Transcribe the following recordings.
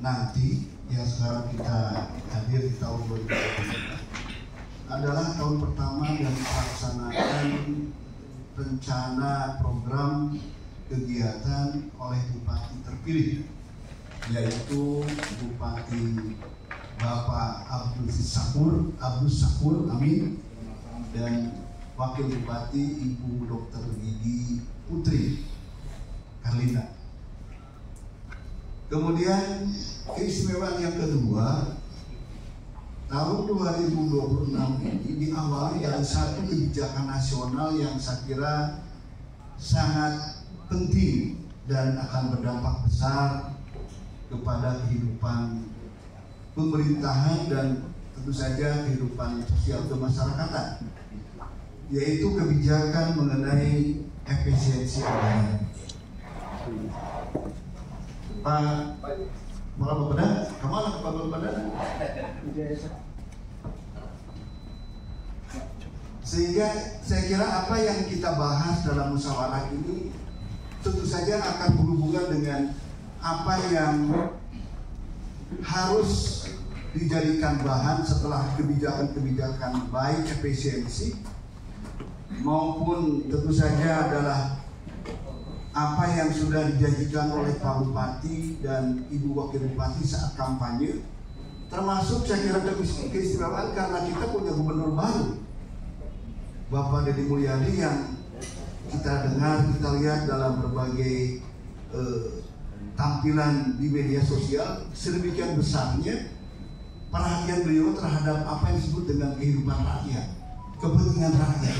nanti yang sekarang kita hadir di tahun 2020 adalah tahun pertama yang melaksanakan rencana program kegiatan oleh Bupati terpilih, yaitu Bupati Bapak Abdus Sakur, amin, dan Wakil Bupati Ibu Dr. Gigi Putri Karlina. Kemudian keistimewaan yang kedua, tahun 2026 ini diawali dari satu kebijakan nasional yang saya kira sangat penting dan akan berdampak besar kepada kehidupan pemerintahan dan tentu saja kehidupan sosial kemasyarakatan, yaitu kebijakan mengenai efisiensi anggaran. Pak Kepala Bapeda, kemana Kepala Bapeda? Sehingga saya kira apa yang kita bahas dalam musyawarah ini tentu saja akan berhubungan dengan apa yang harus dijadikan bahan setelah kebijakan-kebijakan baik efisiensi maupun tentu saja adalah apa yang sudah dijanjikan oleh Pak Bupati dan Ibu Wakil Bupati saat kampanye, termasuk saya kira keistimewaan karena kita punya gubernur baru, Bapak Deddy Mulyadi, yang kita dengar, kita lihat dalam berbagai tampilan di media sosial, sedemikian besarnya perhatian beliau terhadap apa yang disebut dengan kehidupan rakyat, kepentingan rakyat.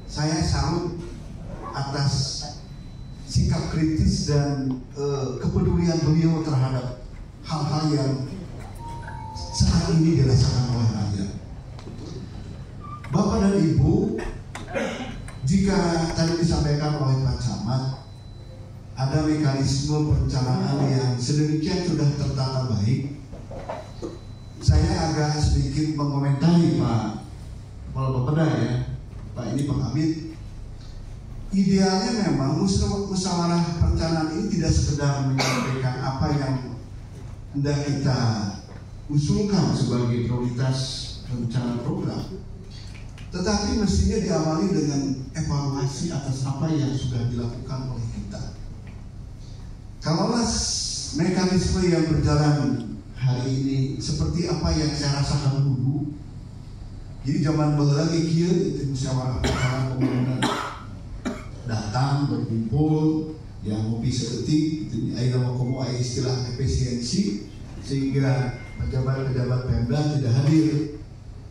Saya salut atas sikap kritis dan kepedulian beliau terhadap hal-hal yang saat ini dirasakan oleh rakyat. Bapak dan Ibu, jika tadi disampaikan oleh Pak Camat, ada mekanisme perencanaan yang sedemikian sudah tertata baik, saya agak sedikit mengomentari Pak Kepala Bapeda ya, Pak ini Pak Hamid. Idealnya memang musyawarah perencanaan ini tidak sekedar menyampaikan apa yang hendak kita usulkan sebagai prioritas rencana program, tetapi mestinya diawali dengan evaluasi atas apa yang sudah dilakukan oleh kita. Kalaulah mekanisme yang berjalan hari ini seperti apa yang saya rasakan dulu, jadi zaman lagi kia itu musyawarah perencanaan pembangunan datang berkumpul, yang ngopi seketik, itu ayo istilah efisiensi, sehingga pejabat-pejabat Pemda tidak hadir,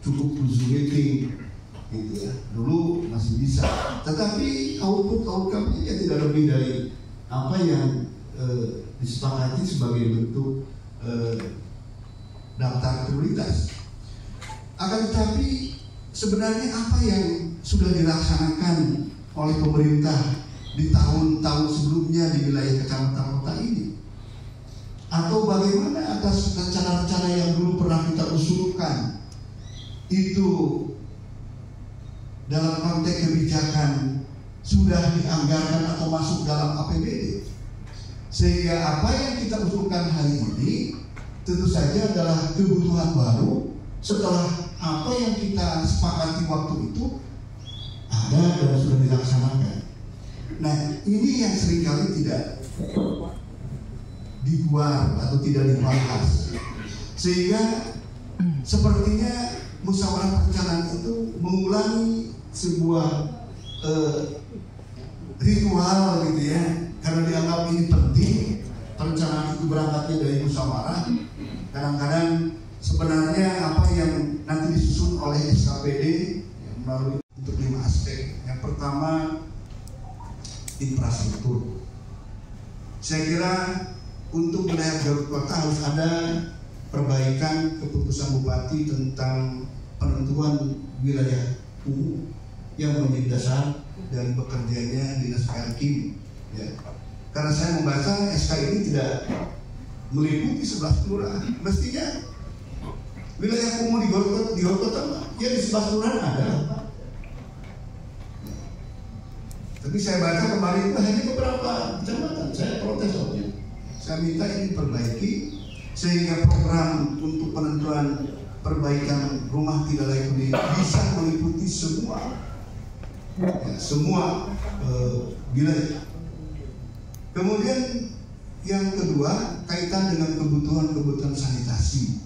cukup Zoom meeting, gitu ya. Dulu masih bisa, tetapi outcome-nya tidak lebih dari apa yang disepakati sebagai bentuk daftar prioritas. Akan tetapi sebenarnya apa yang sudah dilaksanakan oleh pemerintah di tahun-tahun sebelumnya di wilayah kecamatan kota ini, atau bagaimana atas rencana-rencana yang dulu pernah kita usulkan itu dalam konteks kebijakan sudah dianggarkan atau masuk dalam APBD, sehingga apa yang kita usulkan hari ini tentu saja adalah kebutuhan baru setelah apa yang kita sepakati waktu itu ada dan sudah dilaksanakan. Nah, ini yang seringkali tidak dibuat atau tidak dibahas, sehingga sepertinya musyawarah perencanaan itu mengulangi sebuah ritual gitu ya, karena dianggap ini penting. Perencanaan itu berangkatnya dari musyawarah. Kadang-kadang sebenarnya apa yang nanti disusun oleh SKPD melalui untuk 5 aspek. Yang pertama, infrastruktur. Saya kira untuk wilayah Garut Kota harus ada perbaikan keputusan Bupati tentang penentuan wilayah umum yang menjadi dasar dari bekerjanya Dinas Perkim. Ya. Karena saya membaca SK ini tidak meliputi 11 kelurahan. Mestinya wilayah kumuh di Garut Kota ya di 11 kelurahan ada. Tapi saya baca kemarin itu hanya beberapa kecamatan. Saya protes waktu itu. Saya minta ini diperbaiki sehingga program untuk penentuan perbaikan rumah tidak layak huni bisa meliputi semua wilayah. Kemudian yang kedua, kaitan dengan kebutuhan sanitasi.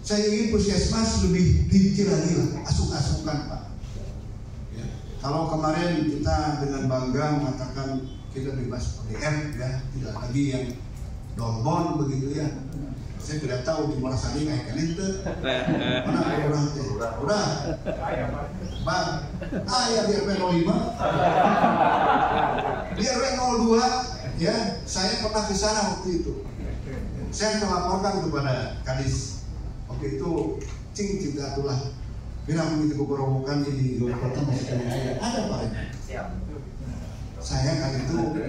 Saya ingin puskesmas lebih rinci lagi lah, asuk-asukan Pak. Ya. Kalau kemarin kita dengan bangga mengatakan kita bebas ODF, ya, tidak lagi yang dorbon begitu ya. Saya tidak tahu di Morasani kayak itu. Mana ada orang teh? Udah. Bang, ayah di RW 05. Di RW 02, ya, saya pernah ke sana waktu itu. Saya melaporkan kepada Kadis. Waktu itu cing cinta itulah. Bilang begitu keberobokan di luar kota masih kaya ada Pak. Siap. Saya kali itu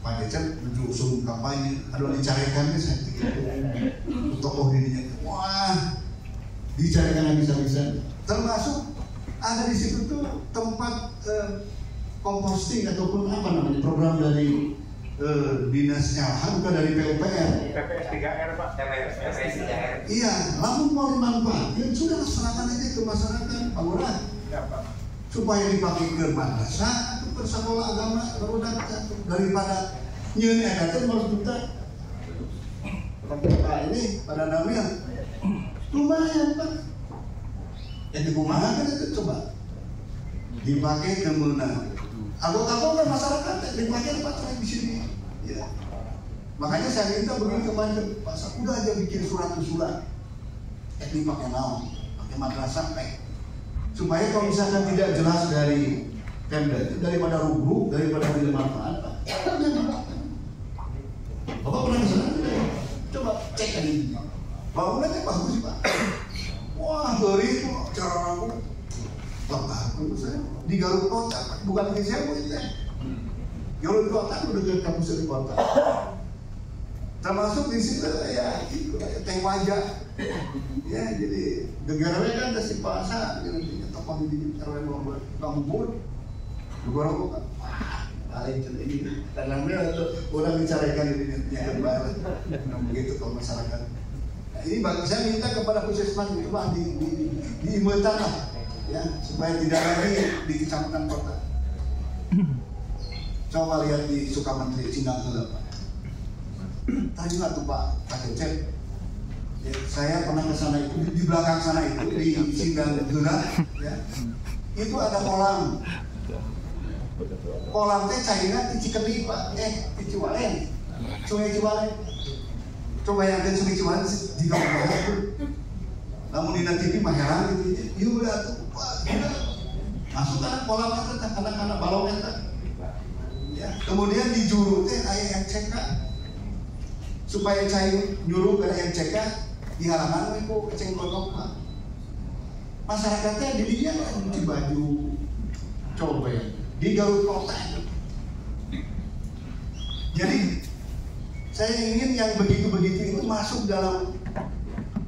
Pak Decep usung kampanye, aduh dicarikan saya gitu. Tokoh dirinya, wah dicarikan habis-habisan. Termasuk ada di situ tuh tempat komposting ataupun apa namanya program dari dinas LH, bukan dari PUPR. PPS 3R Pak. PPS 3R. Iya, namun mau dimanfaatkan sudah serahkan aja ke masyarakat Pak Lurah. Ya Pak. Supaya dipakai ke madrasah atau ke sekolah agama baru daripada nyeun eta teh harus kita Pak ini pada namanya lumayan Pak. Jadi kumaha kan itu coba dipakai ke mana? Anggota masyarakat dipakai Pak di sini. Ya. Makanya saya minta begini kepada Pak Sa, udah aja bikin surat usulan. Ini pakai naon? Pakai madrasah supaya kalau misalkan tidak jelas dari Pemda itu daripada rubuh, daripada tidak manfaat, Pak. Bapak pernah ke sana? Coba cek ini. Bangunannya bagus sih Pak. Wah, dari itu cara aku. Bapak saya di Garut Kota, bukan di Sewu itu. Garut Kota itu dekat kampus di kota. Termasuk di situ ya itu teh wajah. Ya jadi negaranya kan ada si pasar, nantinya tokoh di RW Bambun, Gorong kan, paling ini. Dan namanya orang bicarakan ini yang baru, begitu kalau masyarakat. Nah, ini bagi saya minta kepada puskesmas itu Pak diimbaukan lah, ya supaya tidak lagi di kecamatan kota. Coba lihat di Sukamantri Cindanggeula Pak. Tadi lah tuh Pak Cecep. Ya, saya pernah ke sana itu di belakang sana itu di Cindanggeula ya. Itu ada kolam. Kolam teh cairnya di Cikeni Pak. Di Ciwalen. Sungai Ciwalen. Coba yang ada Sungai Ciwalen di kampung itu. Namun di TV mah heran gitu. Ieu tuh Pak. Masuk kan kolam itu anak-anak balong eta. Ya, kemudian di juru teh aya yang ceka. Supaya cair nyuruh ke yang ceka di halaman itu keceng kotok Pak. Masyarakatnya di dia cuci baju, coba di Garut Kota. Jadi saya ingin yang begitu-begitu itu masuk dalam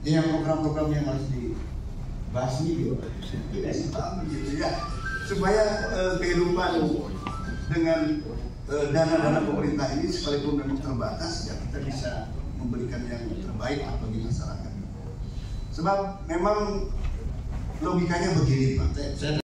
yang program-program yang harus dibahas ini tidak dipahami gitu ya, supaya kehidupan dengan dana-dana pemerintah ini sekalipun memang terbatas ya kita bisa memberikan yang terbaik bagi masyarakat. Sebab memang logikanya begini Pak.